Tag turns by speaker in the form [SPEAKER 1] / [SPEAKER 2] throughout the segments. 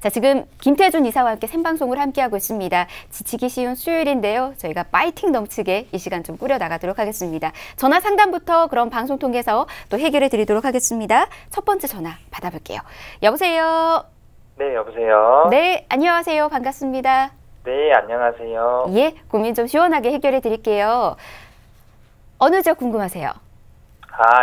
[SPEAKER 1] 자, 지금 김태준 이사와 함께 생방송을 함께하고 있습니다. 지치기 쉬운 수요일인데요. 저희가 파이팅 넘치게 이 시간 좀 꾸려나가도록 하겠습니다. 전화 상담부터 그럼 방송 통해서 또 해결해 드리도록 하겠습니다. 첫 번째 전화 받아볼게요. 여보세요?
[SPEAKER 2] 네, 여보세요?
[SPEAKER 1] 네, 안녕하세요. 반갑습니다.
[SPEAKER 2] 네, 안녕하세요.
[SPEAKER 1] 예, 고민 좀 시원하게 해결해 드릴게요. 어느 지역 궁금하세요?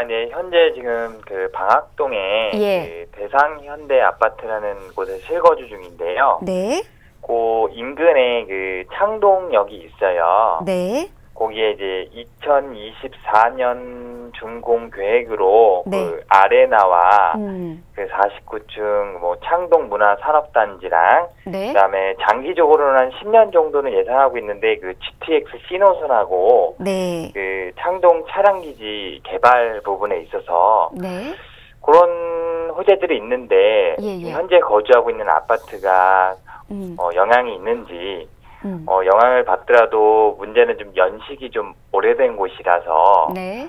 [SPEAKER 2] 네, 현재 지금 그 방학동에
[SPEAKER 1] 예.
[SPEAKER 2] 그 대상현대 아파트라는 곳에 실거주 중인데요.
[SPEAKER 1] 네.
[SPEAKER 2] 그 인근에 그 창동역이 있어요.
[SPEAKER 1] 네.
[SPEAKER 2] 거기에 이제 2024년 준공 계획으로
[SPEAKER 1] 네.
[SPEAKER 2] 그 아레나와 그 49층 뭐 창동 문화산업단지랑
[SPEAKER 1] 네.
[SPEAKER 2] 그다음에 장기적으로는 한 10년 정도는 예상하고 있는데 그 GTX 신호선하고
[SPEAKER 1] 네.
[SPEAKER 2] 그 창동 차량기지 개발 부분에 있어서
[SPEAKER 1] 네.
[SPEAKER 2] 그런 호재들이 있는데
[SPEAKER 1] 예.
[SPEAKER 2] 현재 거주하고 있는 아파트가 영향이 있는지 영향을 받더라도 문제는 좀 연식이 좀 오래된 곳이라서
[SPEAKER 1] 네.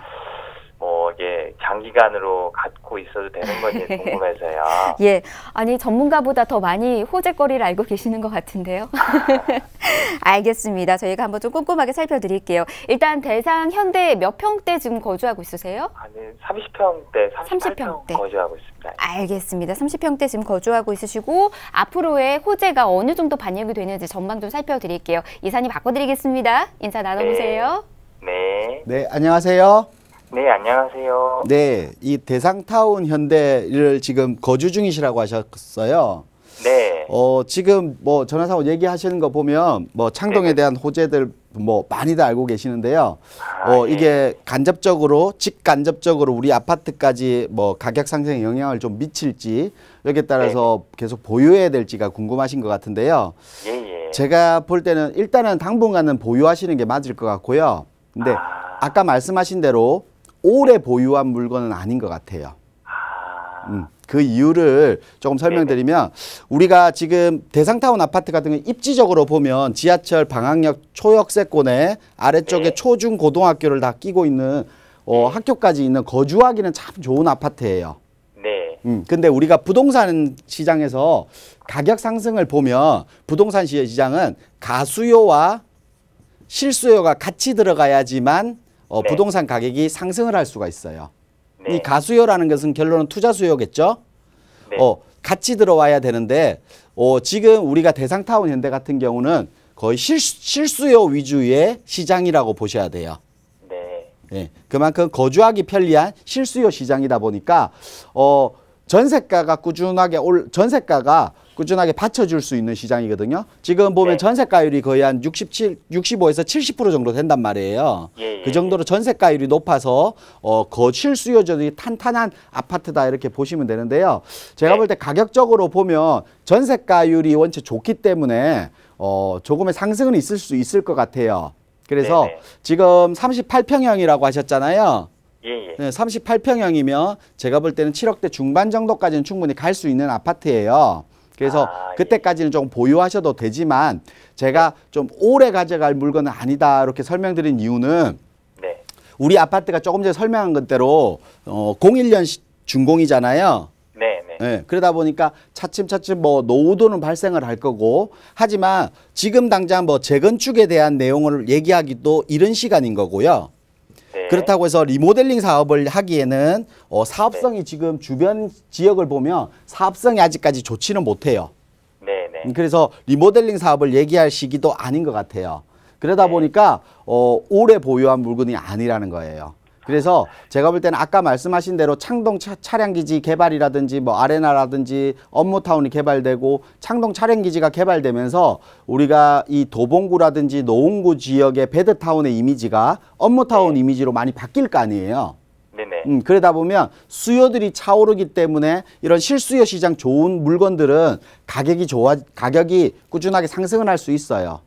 [SPEAKER 2] 이게 장기간으로 갖고 있어도 되는 건지 궁금해서요.
[SPEAKER 1] 예, 아니 전문가보다 더 많이 호재거리를 알고 계시는 것 같은데요. 알겠습니다. 저희가 한번 좀 꼼꼼하게 살펴드릴게요. 일단 대상 현대 몇 평대 지금 거주하고 있으세요?
[SPEAKER 2] 네, 30평대,
[SPEAKER 1] 30평대
[SPEAKER 2] 거주하고 있습니다.
[SPEAKER 1] 알겠습니다. 30평대 지금 거주하고 있으시고 앞으로의 호재가 어느 정도 반영이 되는지 전망 좀 살펴드릴게요. 이사님 바꿔드리겠습니다. 인사 나눠보세요.
[SPEAKER 2] 네.
[SPEAKER 3] 네, 안녕하세요.
[SPEAKER 2] 네, 안녕하세요.
[SPEAKER 3] 네, 이 대상타운 현대를 지금 거주 중이시라고 하셨어요.
[SPEAKER 2] 네.
[SPEAKER 3] 지금 뭐 전화상으로 얘기하시는 거 보면 뭐 창동에 대한 호재들 뭐 많이들 알고 계시는데요.
[SPEAKER 2] 예.
[SPEAKER 3] 이게 직간접적으로 우리 아파트까지 뭐 가격 상승에 영향을 좀 미칠지 여기에 따라서 계속 보유해야 될지가 궁금하신 것 같은데요.
[SPEAKER 2] 예.
[SPEAKER 3] 제가 볼 때는 일단은 당분간은 보유하시는 게 맞을 것 같고요. 근데 아까 말씀하신 대로 오래 보유한 물건은 아닌 것 같아요. 그 이유를 조금 설명드리면 우리가 지금 대상타운 아파트 같은 경우 입지적으로 보면 지하철 방학역 초역세권에 아래쪽에 초중 고등학교를 다 끼고 있는 학교까지 있는 거주하기는 참 좋은 아파트예요.
[SPEAKER 2] 네.
[SPEAKER 3] 근데 우리가 부동산 시장에서 가격 상승을 보면 부동산 시장은 가수요와 실수요가 같이 들어가야지만 부동산 가격이 상승을 할 수가 있어요.
[SPEAKER 2] 네.
[SPEAKER 3] 이 가수요라는 것은 결론은 투자 수요겠죠.
[SPEAKER 2] 네.
[SPEAKER 3] 같이 들어와야 되는데 지금 우리가 대상타운 현대 같은 경우는 거의 실수요 위주의 시장이라고 보셔야 돼요.
[SPEAKER 2] 네.
[SPEAKER 3] 예, 그만큼 거주하기 편리한 실수요 시장이다 보니까 전세가가 꾸준하게 받쳐줄 수 있는 시장이거든요. 지금 보면 전세가율이 거의 한 65에서 70% 정도 된단 말이에요. 그 정도로 전세가율이 높아서 실수요들이 탄탄한 아파트다 이렇게 보시면 되는데요. 제가 볼 때 가격적으로 보면 전세가율이 원체 좋기 때문에 조금의 상승은 있을 수 있을 것 같아요. 그래서 지금 38평형이라고 하셨잖아요. 네, 38평형이면 제가 볼 때는 7억대 중반 정도까지는 충분히 갈 수 있는 아파트예요. 그래서 그때까지는 좀 보유하셔도 되지만 제가 좀 오래 가져갈 물건은 아니다 이렇게 설명드린 이유는 우리 아파트가 조금 전에 설명한 것대로 01년 준공이잖아요. 네, 그러다 보니까 차츰차츰 뭐 노후도는 발생을 할 거고 하지만 지금 당장 뭐 재건축에 대한 내용을 얘기하기도 이른 시간인 거고요. 그렇다고 해서 리모델링 사업을 하기에는 사업성이 지금 주변 지역을 보면 사업성이 아직까지 좋지는 못해요. 그래서 리모델링 사업을 얘기할 시기도 아닌 것 같아요. 그러다 보니까 오래 보유한 물건이 아니라는 거예요. 그래서 제가 볼 때는 아까 말씀하신 대로 창동 차량기지 개발이라든지 뭐 아레나라든지 업무타운이 개발되고 창동 차량기지가 개발되면서 우리가 이 도봉구라든지 노원구 지역의 배드타운의 이미지가 업무타운 이미지로 많이 바뀔 거 아니에요. 그러다 보면 수요들이 차오르기 때문에 이런 실수요 시장 좋은 물건들은 가격이 꾸준하게 상승을 할 수 있어요.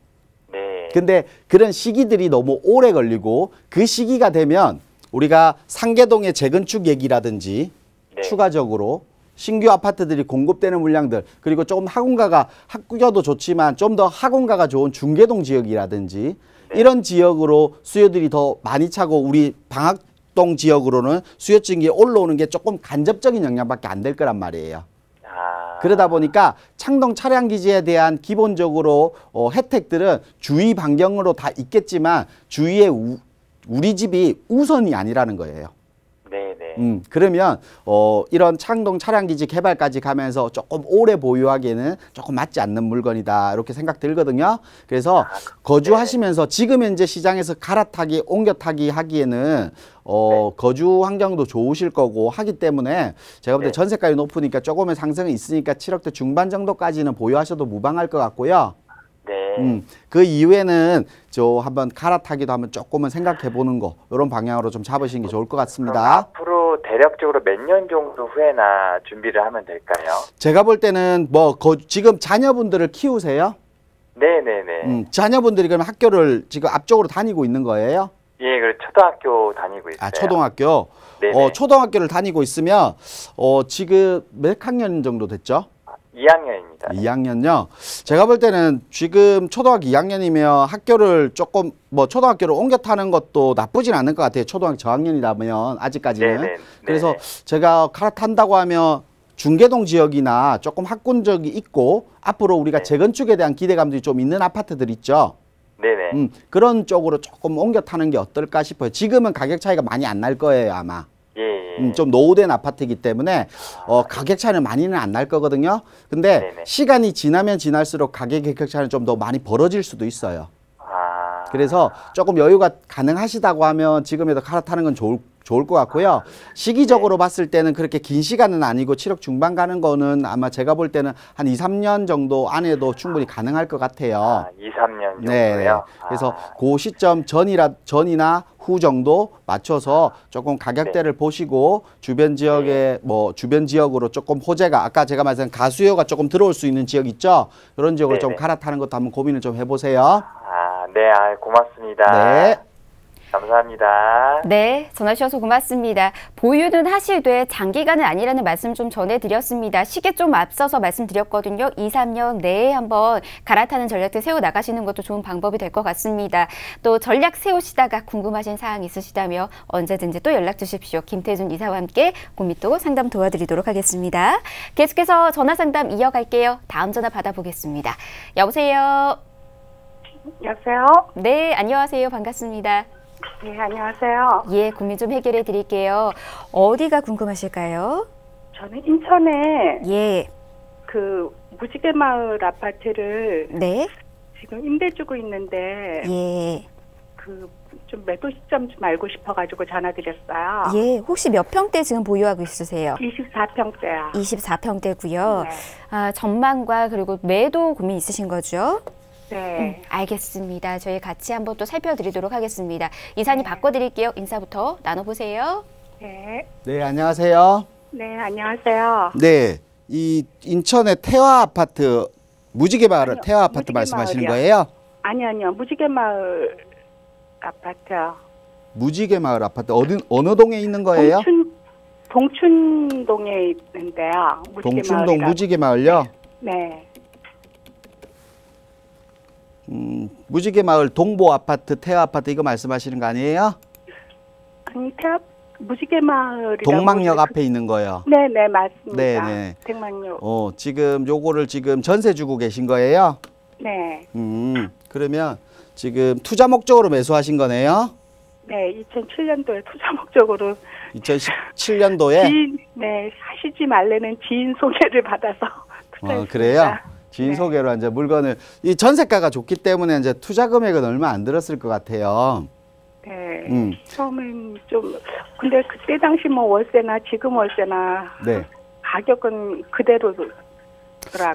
[SPEAKER 3] 근데 그런 시기들이 너무 오래 걸리고 그 시기가 되면 우리가 상계동의 재건축 얘기라든지 추가적으로 신규 아파트들이 공급되는 물량들 그리고 조금 학구여도 좋지만 좀 더 학원가가 좋은 중계동 지역이라든지 이런 지역으로 수요들이 더 많이 차고 우리 방학동 지역으로는 수요층이 올라오는 게 조금 간접적인 영향밖에 안 될 거란 말이에요. 그러다 보니까 창동 차량 기지에 대한 기본적으로 혜택들은 주위 반경으로 다 있겠지만 주위에 우리 집이 우선이 아니라는 거예요.
[SPEAKER 2] 네네.
[SPEAKER 3] 그러면 이런 창동 차량기지 개발까지 가면서 조금 오래 보유하기에는 조금 맞지 않는 물건이다 이렇게 생각 들거든요. 그래서 거주하시면서 지금 현재 시장에서 갈아타기, 옮겨타기 하기에는 거주 환경도 좋으실 거고 하기 때문에 제가 볼 때 전세가율이 높으니까 조금의 상승은 있으니까 7억대 중반 정도까지는 보유하셔도 무방할 것 같고요.
[SPEAKER 2] 네.
[SPEAKER 3] 그 이후에는 한번 갈아타기도 한번 조금은 생각해 보는 거 이런 방향으로 좀 잡으시는 게 좋을 것 같습니다.
[SPEAKER 2] 앞으로 대략적으로 몇 년 정도 후에나 준비를 하면 될까요?
[SPEAKER 3] 제가 볼 때는 지금 자녀분들을 키우세요?
[SPEAKER 2] 네네네.
[SPEAKER 3] 자녀분들이 그럼 학교를 지금 앞쪽으로 다니고 있는 거예요?
[SPEAKER 2] 예, 그리고 초등학교 다니고 있어요.
[SPEAKER 3] 아, 초등학교?
[SPEAKER 2] 네네.
[SPEAKER 3] 초등학교를 다니고 있으면 지금 몇 학년 정도 됐죠?
[SPEAKER 2] 2학년입니다.
[SPEAKER 3] 2학년요? 제가 볼 때는 지금 초등학교 2학년이면 학교를 조금 초등학교를 옮겨 타는 것도 나쁘진 않을 것 같아요. 초등학교 저학년이라면 아직까지는.
[SPEAKER 2] 네네.
[SPEAKER 3] 그래서 제가 갈아탄다고 하면 중계동 지역이나 조금 학군적이 있고 앞으로 우리가 재건축에 대한 기대감들이 좀 있는 아파트들 있죠.
[SPEAKER 2] 네네.
[SPEAKER 3] 그런 쪽으로 조금 옮겨 타는 게 어떨까 싶어요. 지금은 가격 차이가 많이 안 날 거예요, 아마. 좀 노후된 아파트이기 때문에 가격 차이는 많이는 안 날 거거든요. 근데
[SPEAKER 2] 네네.
[SPEAKER 3] 시간이 지나면 지날수록 가격의 격차는 좀 더 많이 벌어질 수도 있어요. 그래서 조금 여유가 가능하시다고 하면 지금에도 갈아타는 건 좋을 것 같고요. 시기적으로 봤을 때는 그렇게 긴 시간은 아니고 7억 중반 가는 거는 아마 제가 볼 때는 한 2, 3년 정도 안에도 충분히 가능할 것 같아요.
[SPEAKER 2] 2, 3년 정도요?
[SPEAKER 3] 네. 그래서 그 시점 전이나 후 정도 맞춰서 조금 가격대를 보시고 주변 지역에 주변 지역으로 조금 호재가 아까 제가 말씀한 가수요가 조금 들어올 수 있는 지역 있죠? 그런 지역으로 좀 갈아타는 것도 한번 고민을 좀 해보세요.
[SPEAKER 2] 네, 고맙습니다.
[SPEAKER 3] 네.
[SPEAKER 2] 감사합니다.
[SPEAKER 1] 네, 전화 주셔서 고맙습니다. 보유는 하시되 장기간은 아니라는 말씀 좀 전해드렸습니다. 시기에 좀 앞서서 말씀드렸거든요. 2, 3년 내에 한번 갈아타는 전략들 세워나가시는 것도 좋은 방법이 될 것 같습니다. 또 전략 세우시다가 궁금하신 사항 있으시다면 언제든지 또 연락 주십시오. 김태준 이사와 함께 고민 또 상담 도와드리도록 하겠습니다. 계속해서 전화 상담 이어갈게요. 다음 전화 받아보겠습니다. 여보세요?
[SPEAKER 4] 여보세요?
[SPEAKER 1] 네, 안녕하세요. 반갑습니다.
[SPEAKER 4] 네, 안녕하세요.
[SPEAKER 1] 예, 고민 좀 해결해 드릴게요. 어디가 궁금하실까요?
[SPEAKER 4] 저는 인천에
[SPEAKER 1] 예.
[SPEAKER 4] 그 무지개마을 아파트를
[SPEAKER 1] 네.
[SPEAKER 4] 지금 임대 주고 있는데
[SPEAKER 1] 예.
[SPEAKER 4] 그 좀 매도 시점 좀 알고 싶어가지고 전화드렸어요.
[SPEAKER 1] 예, 혹시 몇 평대 지금 보유하고 있으세요?
[SPEAKER 4] 24평대요.
[SPEAKER 1] 24평대고요.
[SPEAKER 4] 네.
[SPEAKER 1] 아, 전망과 그리고 매도 고민 있으신 거죠?
[SPEAKER 4] 네.
[SPEAKER 1] 알겠습니다. 저희 같이 한번 또 살펴드리도록 하겠습니다. 이사님 바꿔드릴게요. 인사부터 나눠보세요.
[SPEAKER 4] 네.
[SPEAKER 3] 네, 안녕하세요.
[SPEAKER 4] 네, 안녕하세요.
[SPEAKER 3] 네, 이 인천의 태화 아파트 무지개마을 태화 아파트 말씀하시는 거예요?
[SPEAKER 4] 아니요. 무지개마을 아파트요.
[SPEAKER 3] 무지개마을 아파트 어느 동에 있는 거예요?
[SPEAKER 4] 동춘동에 있는데요.
[SPEAKER 3] 동춘동 무지개마을요?
[SPEAKER 4] 네.
[SPEAKER 3] 무지개마을 동보 아파트, 태화 아파트 이거 말씀하시는 거 아니에요?
[SPEAKER 4] 아니, 무지개마을이라고.
[SPEAKER 3] 동막역 앞에 있는 거요.
[SPEAKER 4] 네네, 맞습니다.
[SPEAKER 3] 네네.
[SPEAKER 4] 동막역.
[SPEAKER 3] 지금 요거를 지금 전세 주고 계신 거예요?
[SPEAKER 4] 네.
[SPEAKER 3] 그러면 지금 투자 목적으로 매수하신 거네요?
[SPEAKER 4] 네, 2007년도에 투자 목적으로.
[SPEAKER 3] 2017년도에?
[SPEAKER 4] 네, 하시지 말라는 지인 소개를 받아서 투자했습니다.
[SPEAKER 3] 그래요? 지인 소개로 이제 물건을, 이 전세가가 좋기 때문에 이제 투자 금액은 얼마 안 들었을 것 같아요.
[SPEAKER 4] 네. 처음엔 좀, 근데 그때 당시 뭐 월세나 지금 월세나.
[SPEAKER 3] 네.
[SPEAKER 4] 가격은 그대로.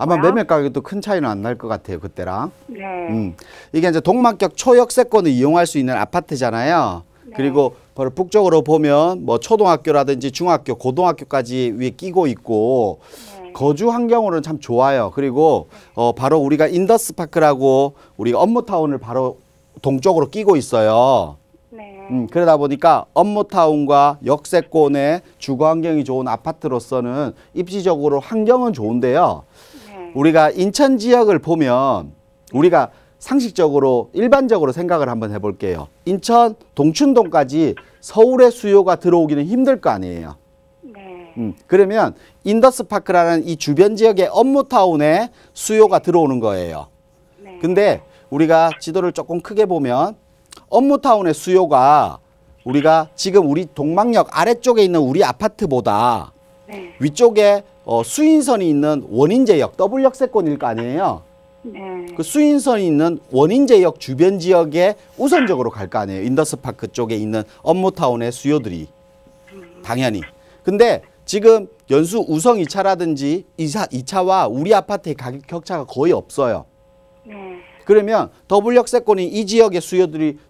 [SPEAKER 3] 아마 매매 가격도 큰 차이는 안 날 것 같아요, 그때랑.
[SPEAKER 4] 네.
[SPEAKER 3] 이게 이제 동막역 초역세권을 이용할 수 있는 아파트잖아요. 네. 그리고 바로 북쪽으로 보면 뭐 초등학교라든지 중학교, 고등학교까지 위에 끼고 있고, 네. 거주 환경으로는 참 좋아요. 그리고 바로 우리가 인더스파크라고 우리 업무타운을 바로 동쪽으로 끼고 있어요.
[SPEAKER 4] 네.
[SPEAKER 3] 그러다 보니까 업무타운과 역세권의 주거 환경이 좋은 아파트로서는 입지적으로 환경은 좋은데요. 네. 우리가 인천 지역을 보면 우리가 상식적으로 일반적으로 생각을 한번 해볼게요. 인천 동춘동까지 서울의 수요가 들어오기는 힘들 거 아니에요.
[SPEAKER 4] 네.
[SPEAKER 3] 그러면 인더스파크라는 이 주변 지역의 업무타운에 수요가 들어오는 거예요.
[SPEAKER 4] 네.
[SPEAKER 3] 근데 우리가 지도를 조금 크게 보면 업무타운의 수요가 우리가 지금 우리 동막역 아래쪽에 있는 우리 아파트보다
[SPEAKER 4] 네.
[SPEAKER 3] 위쪽에 수인선이 있는 원인제역, 더블 역세권일 거 아니에요.
[SPEAKER 4] 네.
[SPEAKER 3] 그 수인선이 있는 원인제역 주변 지역에 우선적으로 갈 거 아니에요. 인더스파크 쪽에 있는 업무타운의 수요들이. 당연히. 근데 지금 연수 우성 2차라든지 2차와 우리 아파트의 가격 격차가 거의 없어요.
[SPEAKER 4] 네.
[SPEAKER 3] 그러면 더블 역세권이 이 지역의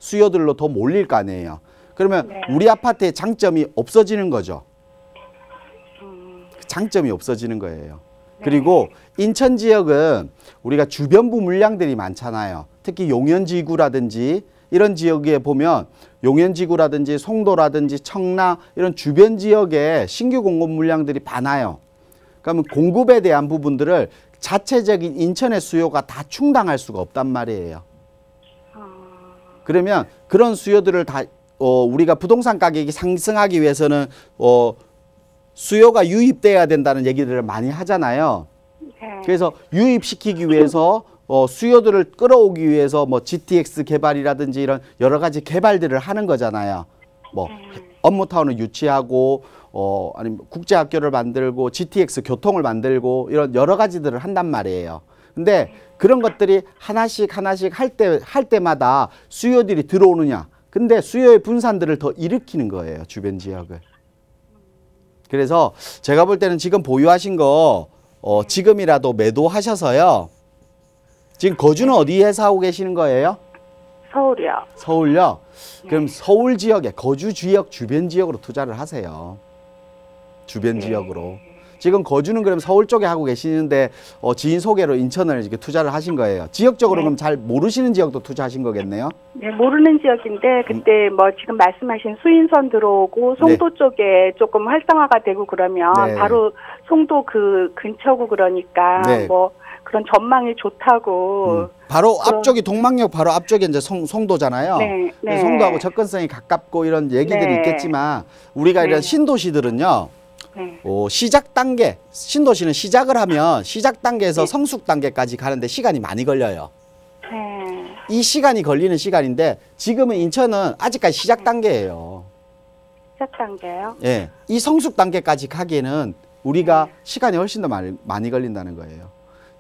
[SPEAKER 3] 수요들로 더 몰릴 거 아니에요. 그러면
[SPEAKER 4] 네.
[SPEAKER 3] 우리 아파트의 장점이 없어지는 거죠. 장점이 없어지는 거예요.
[SPEAKER 4] 네.
[SPEAKER 3] 그리고 인천 지역은 우리가 주변부 물량들이 많잖아요. 특히 용현지구라든지 이런 지역에 보면 용현지구라든지 송도라든지 청라 이런 주변 지역에 신규 공급 물량들이 많아요. 그러면 공급에 대한 부분들을 자체적인 인천의 수요가 다 충당할 수가 없단 말이에요. 그러면 그런 수요들을 다 우리가 부동산 가격이 상승하기 위해서는 수요가 유입돼야 된다는 얘기들을 많이 하잖아요.
[SPEAKER 4] 네.
[SPEAKER 3] 그래서 유입시키기 위해서 수요들을 끌어오기 위해서 뭐 GTX 개발이라든지 이런 여러 가지 개발들을 하는 거잖아요. 뭐 업무타운을 유치하고 아니면 국제학교를 만들고 GTX 교통을 만들고 이런 여러 가지들을 한단 말이에요. 근데 그런 것들이 하나씩 할 때마다 수요들이 들어오느냐. 근데 수요의 분산들을 더 일으키는 거예요. 주변 지역을. 그래서 제가 볼 때는 지금 보유하신 거 지금이라도 매도하셔서요. 지금 거주는 어디에서 하고 계시는 거예요?
[SPEAKER 4] 서울이요.
[SPEAKER 3] 서울요? 그럼 서울 지역에 거주 지역 주변 지역으로 투자를 하세요. 주변 지역으로. 지금 거주는 그럼 서울 쪽에 하고 계시는데 지인 소개로 인천을 이렇게 투자를 하신 거예요. 지역적으로 그럼 잘 모르시는 지역도 투자하신 거겠네요?
[SPEAKER 4] 네, 모르는 지역인데 그때 뭐 지금 말씀하신 수인선 들어오고 송도 쪽에 조금 활성화가 되고 그러면 바로 송도 그 근처고 그러니까 뭐 그런 전망이 좋다고.
[SPEAKER 3] 바로 앞쪽이 동막역 바로 앞쪽에 이제 송도잖아요.
[SPEAKER 4] 네.
[SPEAKER 3] 송도하고 접근성이 가깝고 이런 얘기들이 있겠지만 우리가 이런 신도시들은요. 시작 단계, 신도시는 시작을 하면 시작 단계에서 성숙 단계까지 가는데 시간이 많이 걸려요. 이 시간이 걸리는 시간인데 지금은 인천은 아직까지 시작 단계예요.
[SPEAKER 4] 시작 단계요?
[SPEAKER 3] 예, 이 성숙 단계까지 가기에는 우리가 시간이 훨씬 더 많이 걸린다는 거예요.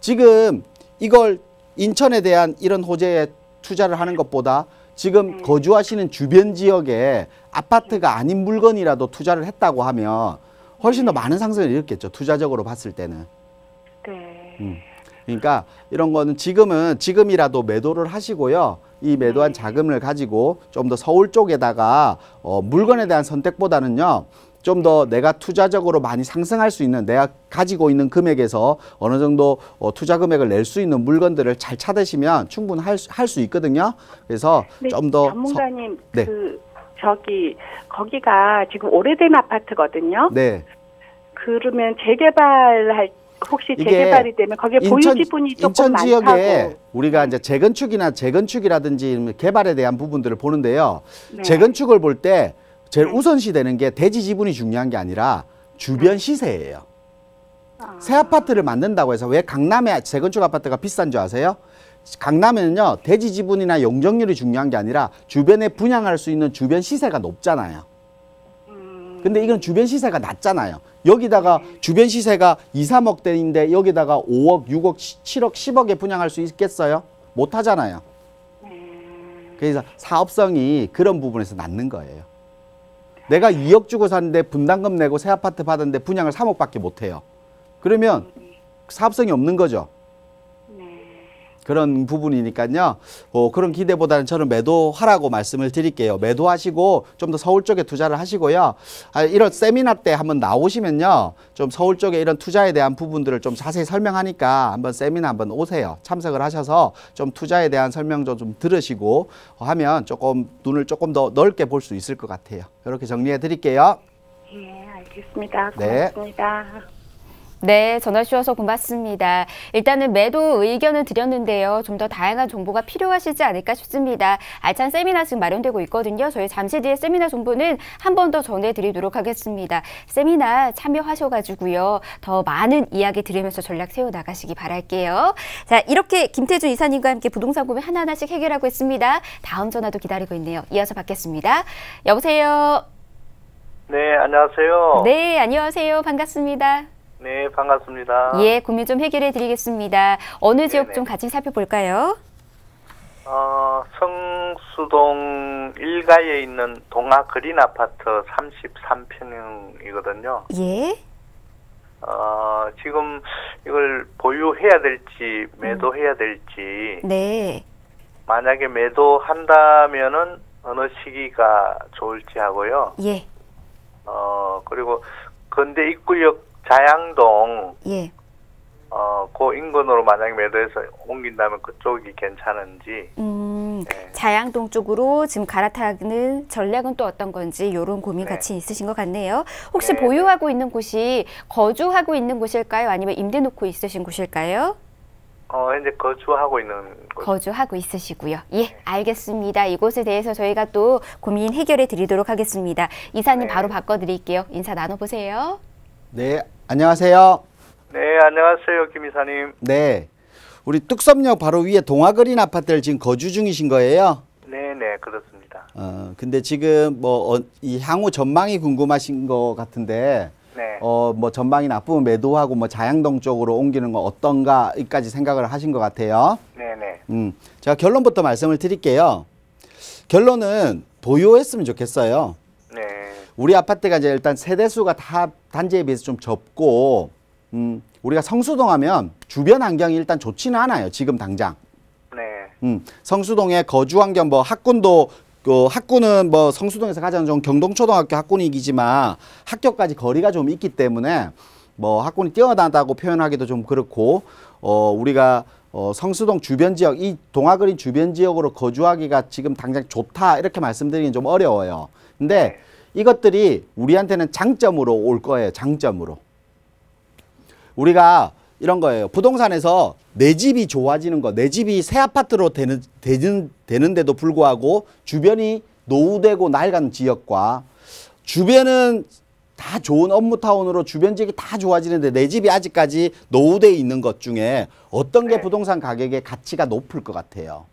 [SPEAKER 3] 지금 이걸 인천에 대한 이런 호재에 투자를 하는 것보다 지금 거주하시는 주변 지역에 아파트가 아닌 물건이라도 투자를 했다고 하면 훨씬 더 많은 상승을 일으켰죠. 투자적으로 봤을 때는.
[SPEAKER 4] 네.
[SPEAKER 3] 그러니까 이런 거는 지금이라도 매도를 하시고요. 이 매도한 자금을 가지고 좀 더 서울 쪽에다가 물건에 대한 선택보다는요. 좀 더 내가 투자적으로 많이 상승할 수 있는 내가 가지고 있는 금액에서 어느 정도 투자 금액을 낼 수 있는 물건들을 잘 찾으시면 충분히 할 수 있거든요. 그래서 좀 더
[SPEAKER 4] 전문가님 거기가 지금 오래된 아파트거든요.
[SPEAKER 3] 네.
[SPEAKER 4] 그러면 혹시 재개발이 되면 거기에 보유 지분이 조금
[SPEAKER 3] 인천 지역에
[SPEAKER 4] 많다고.
[SPEAKER 3] 우리가 이제 재건축이라든지 개발에 대한 부분들을 보는데요. 재건축을 볼 때 제일 우선시 되는 게 대지 지분이 중요한 게 아니라 주변 시세예요. 새 아파트를 만든다고 해서 왜 강남에 재건축 아파트가 비싼 줄 아세요? 강남에는요, 대지 지분이나 용적률이 중요한 게 아니라 주변에 분양할 수 있는 주변 시세가 높잖아요. 근데 이건 주변 시세가 낮잖아요. 여기다가 주변 시세가 2, 3억대인데 여기다가 5억, 6억, 7억, 10억에 분양할 수 있겠어요? 못 하잖아요. 그래서 사업성이 그런 부분에서 낮는 거예요. 내가 2억 주고 샀는데 분담금 내고 새 아파트 받았는데 분양을 3억밖에 못 해요. 그러면 사업성이 없는 거죠. 그런 부분이니까요. 그런 기대보다는 저는 매도하라고 말씀을 드릴게요. 매도하시고 좀 더 서울 쪽에 투자를 하시고요. 이런 세미나 때 한번 나오시면요. 좀 서울 쪽에 이런 투자에 대한 부분들을 좀 자세히 설명하니까 한번 세미나 한번 오세요. 참석을 하셔서 좀 투자에 대한 설명도 좀 들으시고 하면 눈을 조금 더 넓게 볼 수 있을 것 같아요. 이렇게 정리해 드릴게요.
[SPEAKER 4] 예, 알겠습니다. 고맙습니다.
[SPEAKER 1] 네, 전화 주셔서 고맙습니다. 일단은 매도 의견을 드렸는데요. 좀 더 다양한 정보가 필요하시지 않을까 싶습니다. 알찬 세미나 지금 마련되고 있거든요. 저희 잠시 뒤에 세미나 정보는 한 번 더 전해드리도록 하겠습니다. 세미나 참여하셔가지고요. 더 많은 이야기 들으면서 전략 세워나가시기 바랄게요. 자, 이렇게 김태준 이사님과 함께 부동산 고민 하나하나씩 해결하고 있습니다. 다음 전화도 기다리고 있네요. 이어서 받겠습니다. 여보세요.
[SPEAKER 5] 네, 안녕하세요.
[SPEAKER 1] 네, 안녕하세요. 반갑습니다.
[SPEAKER 5] 네, 반갑습니다.
[SPEAKER 1] 예, 고민 좀 해결해 드리겠습니다. 어느 지역 좀 같이 살펴볼까요?
[SPEAKER 5] 성수동 1가에 있는 동아 그린 아파트 33평형이거든요.
[SPEAKER 1] 예.
[SPEAKER 5] 지금 이걸 보유해야 될지 매도해야 될지.
[SPEAKER 1] 네.
[SPEAKER 5] 만약에 매도한다면은 어느 시기가 좋을지 하고요.
[SPEAKER 1] 예.
[SPEAKER 5] 그리고 건대 입구역 자양동.
[SPEAKER 1] 예.
[SPEAKER 5] 그 인근으로 만약에 매도해서 옮긴다면 그쪽이 괜찮은지.
[SPEAKER 1] 네. 자양동 쪽으로 지금 갈아타는 전략은 또 어떤 건지 이런 고민
[SPEAKER 5] 네.
[SPEAKER 1] 같이 있으신 것 같네요. 혹시
[SPEAKER 5] 네.
[SPEAKER 1] 보유하고 있는 곳이 거주하고 있는 곳일까요? 아니면 임대 놓고 있으신 곳일까요?
[SPEAKER 5] 현재 거주하고 있는 곳.
[SPEAKER 1] 거주하고 있으시고요. 예, 알겠습니다. 이곳에 대해서 저희가 또 고민 해결해 드리도록 하겠습니다. 이사님
[SPEAKER 5] 네.
[SPEAKER 1] 바로 바꿔드릴게요. 인사 나눠보세요.
[SPEAKER 3] 네, 안녕하세요.
[SPEAKER 5] 네, 안녕하세요, 김 이사님.
[SPEAKER 3] 네, 우리 뚝섬역 바로 위에 동아그린 아파트를 지금 거주 중이신 거예요?
[SPEAKER 5] 네, 네, 그렇습니다.
[SPEAKER 3] 근데 지금 이 향후 전망이 궁금하신 것 같은데,
[SPEAKER 5] 네.
[SPEAKER 3] 뭐 전망이 나쁘면 매도하고 뭐 자양동 쪽으로 옮기는 거 어떤가까지 생각을 하신 것 같아요.
[SPEAKER 5] 네, 네.
[SPEAKER 3] 제가 결론부터 말씀을 드릴게요. 결론은 보유했으면 좋겠어요.
[SPEAKER 5] 네.
[SPEAKER 3] 우리 아파트가 이제 일단 세대수가 다 단지에 비해서 좀 적고, 우리가 성수동 하면 주변 환경이 일단 좋지는 않아요. 지금 당장.
[SPEAKER 5] 네.
[SPEAKER 3] 성수동의 거주 환경, 뭐 학군도, 학군은 뭐 성수동에서 가장 좋은 경동초등학교 학군이기지만 학교까지 거리가 좀 있기 때문에 뭐 학군이 뛰어나다고 표현하기도 좀 그렇고, 우리가 성수동 주변 지역, 이 동아그린 주변 지역으로 거주하기가 지금 당장 좋다 이렇게 말씀드리긴 좀 어려워요. 근데 이것들이 우리한테는 장점으로 올 거예요. 장점으로. 우리가 이런 거예요. 부동산에서 내 집이 좋아지는 거, 내 집이 새 아파트로 되는데도 불구하고 주변이 노후되고 낡은 지역과 주변은 다 좋은 업무타운으로 주변 지역이 다 좋아지는데 내 집이 아직까지 노후되어 있는 것 중에 어떤 게 부동산 가격의 가치가 높을 것 같아요.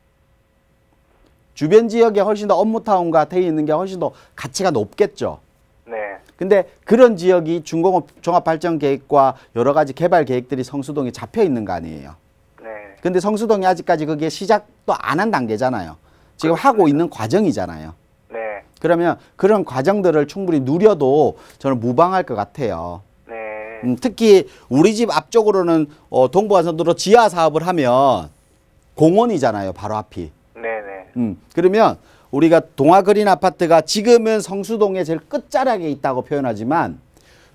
[SPEAKER 3] 주변 지역에 훨씬 더 업무타운과 되어 있는 게 훨씬 더 가치가 높겠죠.
[SPEAKER 5] 네.
[SPEAKER 3] 근데 그런 지역이 중공업 종합발전계획과 여러 가지 개발 계획들이 성수동에 잡혀 있는 거 아니에요.
[SPEAKER 5] 네.
[SPEAKER 3] 근데 성수동이 아직까지 그게 시작도 안 한 단계잖아요. 지금
[SPEAKER 5] 그렇습니다.
[SPEAKER 3] 하고 있는 과정이잖아요.
[SPEAKER 5] 네.
[SPEAKER 3] 그러면 그런 과정들을 충분히 누려도 저는 무방할 것 같아요.
[SPEAKER 5] 네.
[SPEAKER 3] 특히 우리 집 앞쪽으로는 동부간선도로 지하 사업을 하면 공원이잖아요. 바로 앞이.
[SPEAKER 5] 네네.
[SPEAKER 3] 그러면 우리가 동아그린 아파트가 지금은 성수동의 제일 끝자락에 있다고 표현하지만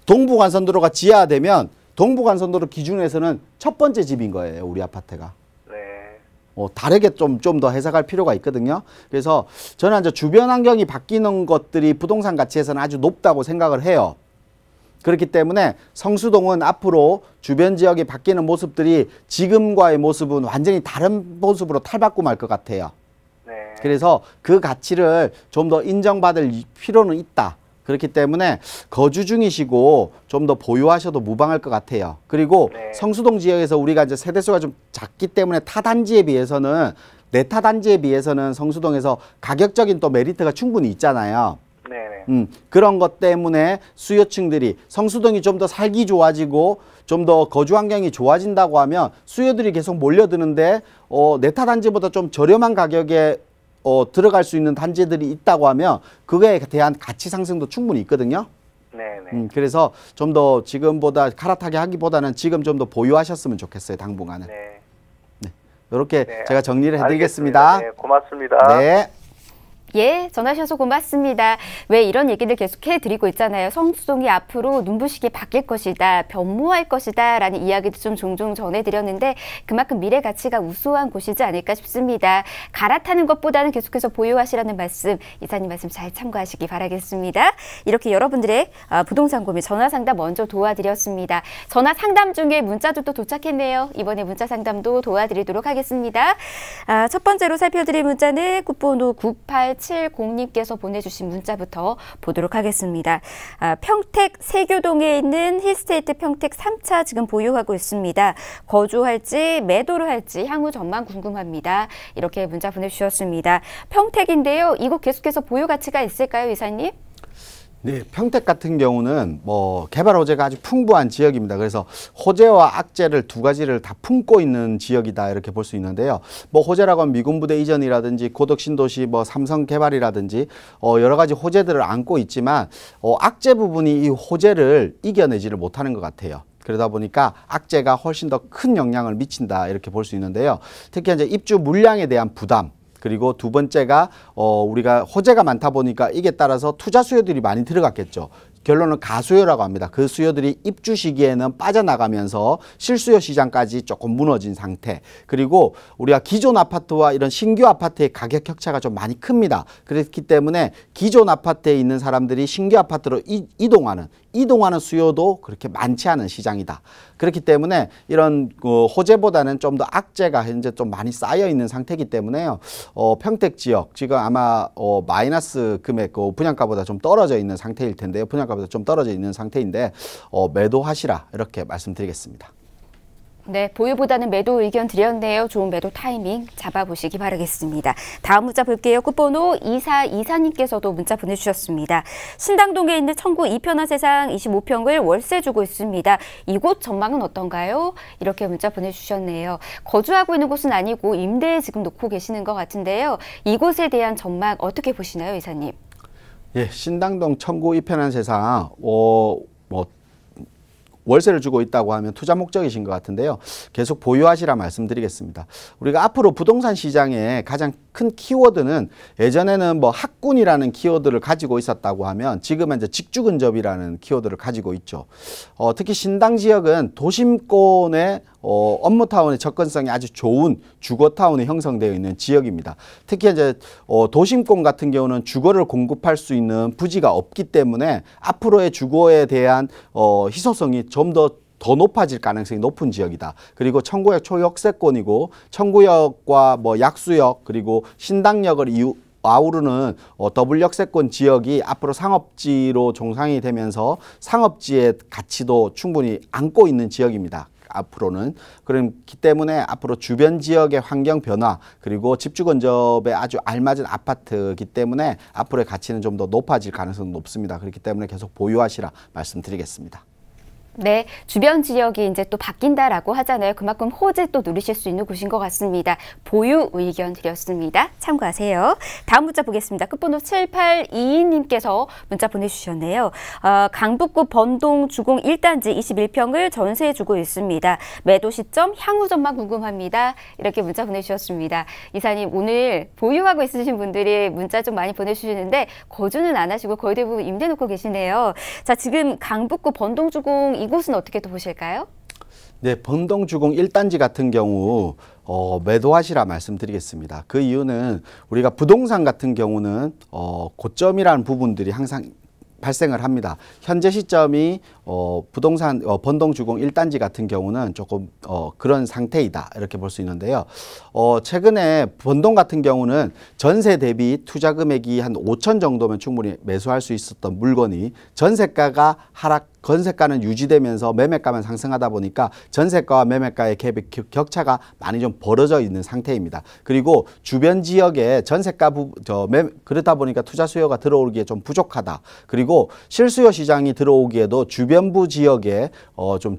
[SPEAKER 3] 동부간선도로가 지하되면 동부간선도로 기준에서는 첫 번째 집인 거예요. 우리 아파트가.
[SPEAKER 5] 네.
[SPEAKER 3] 다르게 좀 더 해석할 필요가 있거든요. 그래서 저는 이제 주변 환경이 바뀌는 것들이 부동산 가치에서는 아주 높다고 생각을 해요. 그렇기 때문에 성수동은 앞으로 주변 지역이 바뀌는 모습들이 지금과의 모습은 완전히 다른 모습으로 탈바꿈할 것 같아요.
[SPEAKER 5] 네.
[SPEAKER 3] 그래서 그 가치를 좀 더 인정받을 필요는 있다. 그렇기 때문에 거주 중이시고 좀 더 보유하셔도 무방할 것 같아요. 그리고
[SPEAKER 5] 네.
[SPEAKER 3] 성수동 지역에서 우리가 이제 세대수가 좀 작기 때문에 타 단지에 비해서는 내타 단지에 비해서는 성수동에서 가격적인 또 메리트가 충분히 있잖아요.
[SPEAKER 5] 네네.
[SPEAKER 3] 그런 것 때문에 수요층들이 성수동이 좀 더 살기 좋아지고 좀 더 거주 환경이 좋아진다고 하면 수요들이 계속 몰려드는데 내타 단지보다 좀 저렴한 가격에 들어갈 수 있는 단지들이 있다고 하면 그거에 대한 가치 상승도 충분히 있거든요.
[SPEAKER 5] 네네.
[SPEAKER 3] 그래서 좀 더 지금보다 갈아타게 하기보다는 지금 좀 더 보유하셨으면 좋겠어요. 당분간은.
[SPEAKER 5] 네.
[SPEAKER 3] 이렇게
[SPEAKER 5] 네.
[SPEAKER 3] 제가 정리를 해드리겠습니다.
[SPEAKER 5] 네, 고맙습니다.
[SPEAKER 3] 네.
[SPEAKER 1] 예, 전화주셔서 고맙습니다. 왜 이런 얘기를 계속해 드리고 있잖아요. 성수동이 앞으로 눈부시게 바뀔 것이다, 변모할 것이다 라는 이야기도 좀 종종 전해드렸는데 그만큼 미래 가치가 우수한 곳이지 않을까 싶습니다. 갈아타는 것보다는 계속해서 보유하시라는 말씀, 이사님 말씀 잘 참고하시기 바라겠습니다. 이렇게 여러분들의 부동산 고민 전화 상담 먼저 도와드렸습니다. 전화 상담 중에 문자도 또 도착했네요. 이번에 문자 상담도 도와드리도록 하겠습니다. 첫 번째로 살펴드릴 문자는 끝번호 9870님께서 보내주신 문자부터 보도록 하겠습니다. 평택 세교동에 있는 힐스테이트 평택 3차 지금 보유하고 있습니다. 거주할지 매도를 할지 향후 전망 궁금합니다. 이렇게 문자 보내주셨습니다. 평택인데요. 이곳 계속해서 보유 가치가 있을까요, 이사님?
[SPEAKER 3] 네, 평택 같은 경우는 뭐 개발 호재가 아주 풍부한 지역입니다. 그래서 호재와 악재를 두 가지를 다 품고 있는 지역이다 이렇게 볼 수 있는데요. 뭐 호재라고 하면 미군부대 이전이라든지 고덕신도시, 뭐 삼성개발이라든지 여러 가지 호재들을 안고 있지만 악재 부분이 이 호재를 이겨내지를 못하는 것 같아요. 그러다 보니까 악재가 훨씬 더 큰 영향을 미친다 이렇게 볼 수 있는데요. 특히 이제 입주 물량에 대한 부담, 그리고 두 번째가 우리가 호재가 많다 보니까 이게 따라서 투자 수요들이 많이 들어갔겠죠. 결론은 가수요라고 합니다. 그 수요들이 입주 시기에는 빠져나가면서 실수요 시장까지 조금 무너진 상태. 그리고 우리가 기존 아파트와 이런 신규 아파트의 가격 격차가 좀 많이 큽니다. 그렇기 때문에 기존 아파트에 있는 사람들이 신규 아파트로 이동하는 수요도 그렇게 많지 않은 시장이다. 그렇기 때문에 이런 호재보다는 좀 더 악재가 현재 좀 많이 쌓여 있는 상태이기 때문에요. 평택 지역 지금 아마 마이너스 금액 분양가보다 좀 떨어져 있는 상태일 텐데요. 분양가보다 좀 떨어져 있는 상태인데 매도하시라 이렇게 말씀드리겠습니다.
[SPEAKER 1] 네, 보유보다는 매도 의견 드렸네요. 좋은 매도 타이밍 잡아보시기 바라겠습니다. 다음 문자 볼게요. 끝번호 2424님께서도 문자 보내주셨습니다. 신당동에 있는 청구 2편한 세상 25평을 월세 주고 있습니다. 이곳 전망은 어떤가요? 이렇게 문자 보내주셨네요. 거주하고 있는 곳은 아니고 임대에 지금 놓고 계시는 것 같은데요. 이곳에 대한 전망 어떻게 보시나요, 이사님?
[SPEAKER 3] 예, 신당동 청구 2편한 세상 월세를 주고 있다고 하면 투자 목적이신 것 같은데요. 계속 보유하시라 말씀드리겠습니다. 우리가 앞으로 부동산 시장에 가장 큰 키워드는 예전에는 뭐 학군이라는 키워드를 가지고 있었다고 하면 지금은 이제 직주근접이라는 키워드를 가지고 있죠. 특히 신당 지역은 도심권의 업무타운의 접근성이 아주 좋은 주거타운이 형성되어 있는 지역입니다. 특히 이제 도심권 같은 경우는 주거를 공급할 수 있는 부지가 없기 때문에 앞으로의 주거에 대한 희소성이 좀 더 높아질 가능성이 높은 지역이다. 그리고 청구역 초역세권이고 청구역과 뭐 약수역 그리고 신당역을 아우르는 더블 역세권 지역이 앞으로 상업지로 종상이 되면서 상업지의 가치도 충분히 안고 있는 지역입니다. 앞으로는. 그렇기 때문에 앞으로 주변 지역의 환경 변화 그리고 집주 근접에 아주 알맞은 아파트이기 때문에 앞으로의 가치는 좀 더 높아질 가능성이 높습니다. 그렇기 때문에 계속 보유하시라 말씀드리겠습니다.
[SPEAKER 1] 네, 주변 지역이 이제 또 바뀐다라고 하잖아요. 그만큼 호재 또 누리실 수 있는 곳인 것 같습니다. 보유 의견 드렸습니다. 참고하세요. 다음 문자 보겠습니다. 끝번호 7822님께서 문자 보내주셨네요. 강북구 번동 주공 1단지 21평을 전세에 주고 있습니다. 매도 시점, 향후 전망 궁금합니다. 이렇게 문자 보내주셨습니다. 이사님, 오늘 보유하고 있으신 분들이 문자 좀 많이 보내주시는데 거주는 안 하시고 거의 대부분 임대 놓고 계시네요. 자, 지금 강북구 번동 주공 이곳은 어떻게 또 보실까요?
[SPEAKER 3] 네, 번동주공 1단지 같은 경우 매도하시라 말씀드리겠습니다. 그 이유는 우리가 부동산 같은 경우는 고점이라는 부분들이 항상 발생을 합니다. 현재 시점이 부동산 번동주공 1단지 같은 경우는 조금 그런 상태이다 이렇게 볼 수 있는데요. 최근에 번동 같은 경우는 전세 대비 투자 금액이 한 5천 정도면 충분히 매수할 수 있었던 물건이 전세가가 건세가는 유지되면서 매매가만 상승하다 보니까 전세가와 매매가의 갭의 격차가 많이 좀 벌어져 있는 상태입니다. 그리고 주변 지역에 전세가 그러다 보니까 투자 수요가 들어오기에 좀 부족하다. 그리고 실수요 시장이 들어오기에도 주변부 지역에 좀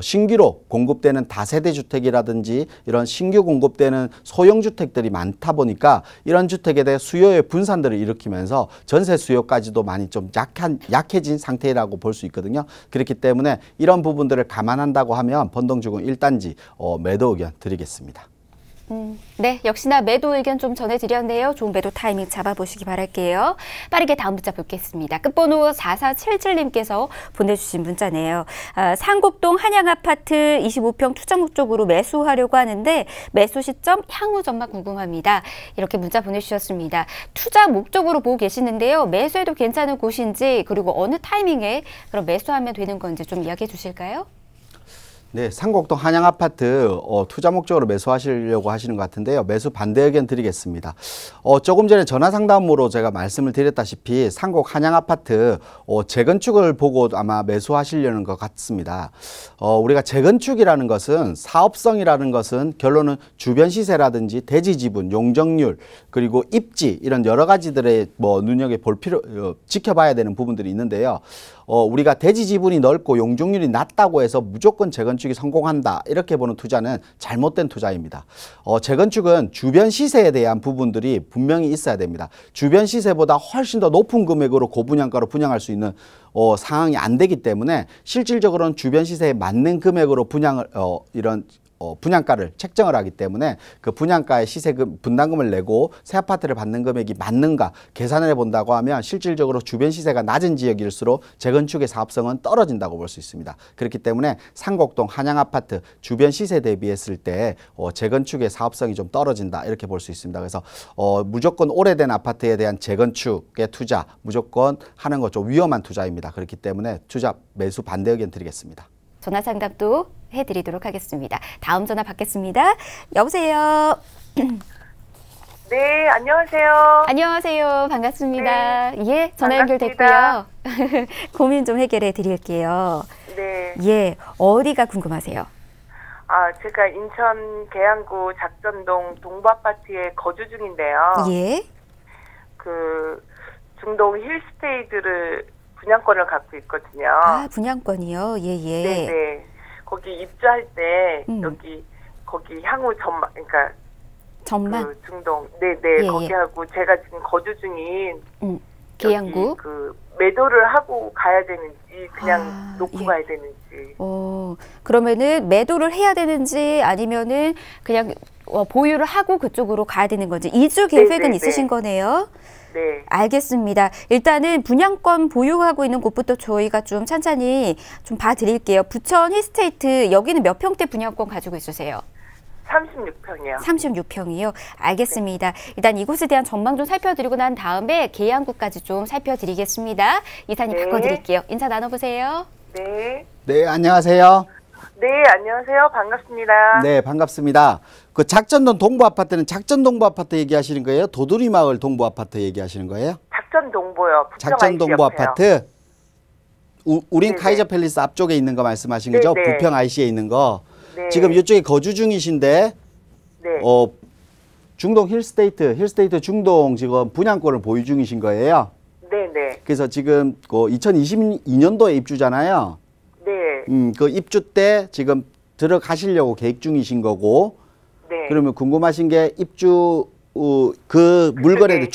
[SPEAKER 3] 신규로 공급되는 다세대 주택이라든지 이런 신규 공급되는 소형 주택들이 많다 보니까 이런 주택에 대해 수요의 분산들을 일으키면서 전세 수요까지도 많이 좀 약해진 상태라고 볼 수 있거든요. 그렇기 때문에 이런 부분들을 감안한다고 하면 번동주공 1단지 매도 의견 드리겠습니다.
[SPEAKER 1] 네, 역시나 매도 의견 좀 전해드렸네요. 좋은 매도 타이밍 잡아보시기 바랄게요. 빠르게 다음 문자 볼겠습니다. 끝번호 4477님께서 보내주신 문자네요. 상곡동 한양아파트 25평 투자 목적으로 매수하려고 하는데 매수 시점, 향후 전망 궁금합니다. 이렇게 문자 보내주셨습니다. 투자 목적으로 보고 계시는데요. 매수해도 괜찮은 곳인지 그리고 어느 타이밍에 그럼 매수하면 되는 건지 좀 이야기해 주실까요?
[SPEAKER 3] 네, 상곡동 한양아파트 투자 목적으로 매수하시려고 하시는 것 같은데요. 매수 반대 의견 드리겠습니다. 조금 전에 전화 상담으로 제가 말씀을 드렸다시피 상곡 한양아파트 재건축을 보고 아마 매수하시려는 것 같습니다. 우리가 재건축이라는 것은 사업성이라는 것은 결론은 주변 시세라든지 대지 지분, 용적률 그리고 입지 이런 여러 가지들의 눈여겨볼 지켜봐야 되는 부분들이 있는데요. 우리가 대지 지분이 넓고 용적률이 낮다고 해서 무조건 재건축이 성공한다 이렇게 보는 투자는 잘못된 투자입니다. 재건축은 주변 시세에 대한 부분들이 분명히 있어야 됩니다. 주변 시세보다 훨씬 더 높은 금액으로 고분양가로 분양할 수 있는 상황이 안 되기 때문에 실질적으로는 주변 시세에 맞는 금액으로 분양을 분양가를 책정을 하기 때문에 그 분양가의 시세금 분담금을 내고 새 아파트를 받는 금액이 맞는가 계산을 해본다고 하면 실질적으로 주변 시세가 낮은 지역일수록 재건축의 사업성은 떨어진다고 볼 수 있습니다. 그렇기 때문에 상곡동 한양아파트 주변 시세 대비했을 때 재건축의 사업성이 좀 떨어진다 이렇게 볼 수 있습니다. 그래서 무조건 오래된 아파트에 대한 재건축의 투자 무조건 하는 거 좀 위험한 투자입니다. 그렇기 때문에 투자 매수 반대 의견 드리겠습니다.
[SPEAKER 1] 전화 상담도 해드리도록 하겠습니다. 다음 전화 받겠습니다. 여보세요.
[SPEAKER 6] 네, 안녕하세요.
[SPEAKER 1] 안녕하세요. 반갑습니다.
[SPEAKER 6] 네,
[SPEAKER 1] 예, 전화 연결됐고요. 고민 좀 해결해 드릴게요.
[SPEAKER 6] 네.
[SPEAKER 1] 예, 어디가 궁금하세요?
[SPEAKER 6] 제가 인천 계양구 작전동 동부아파트에 거주 중인데요.
[SPEAKER 1] 예.
[SPEAKER 6] 그 중동 힐스테이트를 분양권을 갖고 있거든요.
[SPEAKER 1] 분양권이요? 예.
[SPEAKER 6] 네네. 거기 입주할 때 거기 향후 전망, 그러니까
[SPEAKER 1] 전망?
[SPEAKER 6] 그 중동, 네네. 거기하고 제가 지금 거주 중인
[SPEAKER 1] 계양구
[SPEAKER 6] 그 매도를 하고 가야 되는지 그냥 놓고 가야 되는지.
[SPEAKER 1] 그러면은 매도를 해야 되는지 아니면은 그냥 보유를 하고 그쪽으로 가야 되는 건지 이주 계획은 있으신 거네요.
[SPEAKER 6] 네.
[SPEAKER 1] 알겠습니다. 일단은 분양권 보유하고 있는 곳부터 저희가 좀 찬찬히 좀 봐드릴게요. 부천 힐스테이트 여기는 몇 평대 분양권 가지고 있으세요?
[SPEAKER 6] 36평이요.
[SPEAKER 1] 36평이요? 알겠습니다. 일단 이곳에 대한 전망 좀 살펴드리고 난 다음에 계양구까지 좀 살펴드리겠습니다. 이사님 바꿔드릴게요. 인사 나눠보세요.
[SPEAKER 6] 네.
[SPEAKER 3] 네, 안녕하세요.
[SPEAKER 6] 네, 안녕하세요. 반갑습니다.
[SPEAKER 3] 네, 반갑습니다. 그 작전동 동부아파트는 작전동부아파트 얘기하시는 거예요? 도두리마을 동부아파트 얘기하시는 거예요?
[SPEAKER 6] 작전동부요.
[SPEAKER 3] 작전동부아파트? 우린 카이저 팰리스 앞쪽에 있는 거 말씀하신 거죠? 부평 IC에 있는 거.
[SPEAKER 6] 네.
[SPEAKER 3] 지금 이쪽에 거주 중이신데 중동 힐스테이트 중동 지금 분양권을 보유 중이신 거예요?
[SPEAKER 6] 네네.
[SPEAKER 3] 그래서 지금 2022년도에 입주잖아요.
[SPEAKER 6] 네.
[SPEAKER 3] 그 입주 때 지금 들어가시려고 계획 중이신 거고.
[SPEAKER 6] 네.
[SPEAKER 3] 그러면 궁금하신 게 입주 그 물건에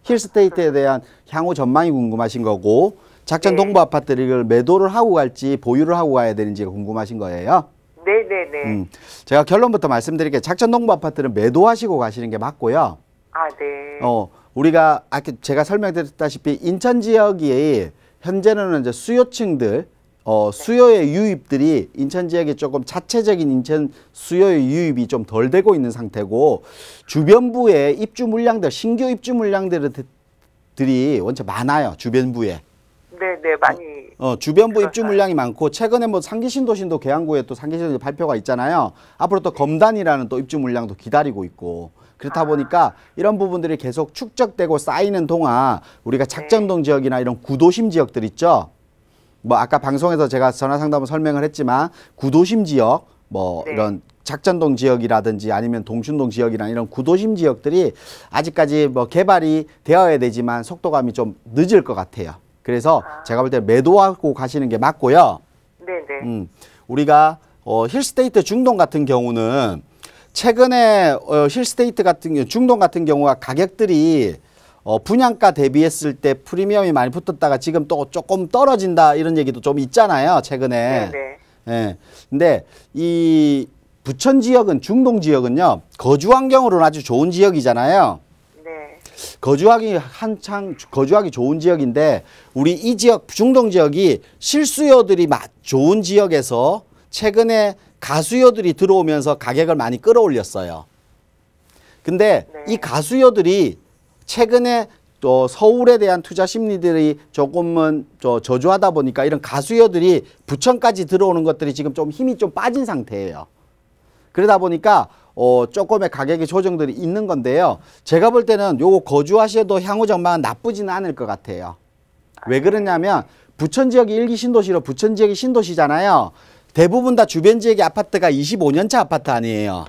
[SPEAKER 3] 힐스테이트에 대한 향후 전망이 궁금하신 거고 작전 동부 아파트를 이걸 매도를 하고 갈지 보유를 하고 가야 되는지가 궁금하신 거예요.
[SPEAKER 6] 네네네.
[SPEAKER 3] 제가 결론부터 말씀드릴게요. 작전 동부 아파트는 매도하시고 가시는 게 맞고요.
[SPEAKER 6] 네.
[SPEAKER 3] 우리가 아까 제가 설명드렸다시피 인천 지역이 현재는 이제 수요층들 수요의 유입들이 인천 지역에 조금 자체적인 인천 수요의 유입이 좀 덜 되고 있는 상태고 주변부에 입주 물량들 신규 입주 물량들이 원체 많아요. 주변부에.
[SPEAKER 6] 네네 많이.
[SPEAKER 3] 주변부 그렇죠. 입주 물량이 많고 최근에 뭐 상기신도시도 계양구에 또 상기신도시 발표가 있잖아요. 앞으로 또 검단이라는 또 입주 물량도 기다리고 있고 그렇다 보니까 이런 부분들이 계속 축적되고 쌓이는 동안 우리가 작전동 지역이나 이런 구도심 지역들 있죠. 뭐 아까 방송에서 제가 전화 상담을 설명을 했지만 구도심 지역 뭐 이런 작전동 지역이라든지 아니면 동춘동 지역이나 이런 구도심 지역들이 아직까지 뭐 개발이 되어야 되지만 속도감이 좀 늦을 것 같아요. 그래서 제가 볼 때 매도하고 가시는 게 맞고요.
[SPEAKER 6] 네네.
[SPEAKER 3] 우리가 힐스테이트 중동 같은 경우는 최근에 힐스테이트 같은 중동 같은 경우가 가격들이 분양가 대비했을 때 프리미엄이 많이 붙었다가 지금 또 조금 떨어진다 이런 얘기도 좀 있잖아요. 최근에.
[SPEAKER 6] 네네.
[SPEAKER 3] 예. 근데 이 부천 지역은 중동 지역은요. 거주 환경으로는 아주 좋은 지역이잖아요.
[SPEAKER 6] 네.
[SPEAKER 3] 거주하기 좋은 지역인데 우리 이 지역 중동 지역이 실수요들이 좋은 지역에서 최근에 가수요들이 들어오면서 가격을 많이 끌어올렸어요. 근데
[SPEAKER 6] 네.
[SPEAKER 3] 이 가수요들이 최근에 또 서울에 대한 투자 심리들이 조금은 저조하다 보니까 이런 가수요들이 부천까지 들어오는 것들이 지금 좀 힘이 좀 빠진 상태예요. 그러다 보니까 조금의 가격의 조정들이 있는 건데요. 제가 볼 때는 요거 거주하셔도 향후 전망은 나쁘지는 않을 것 같아요. 왜 그러냐면 부천 지역이 1기 신도시로 부천 지역이 신도시잖아요. 대부분 다 주변 지역의 아파트가 25년차 아파트 아니에요.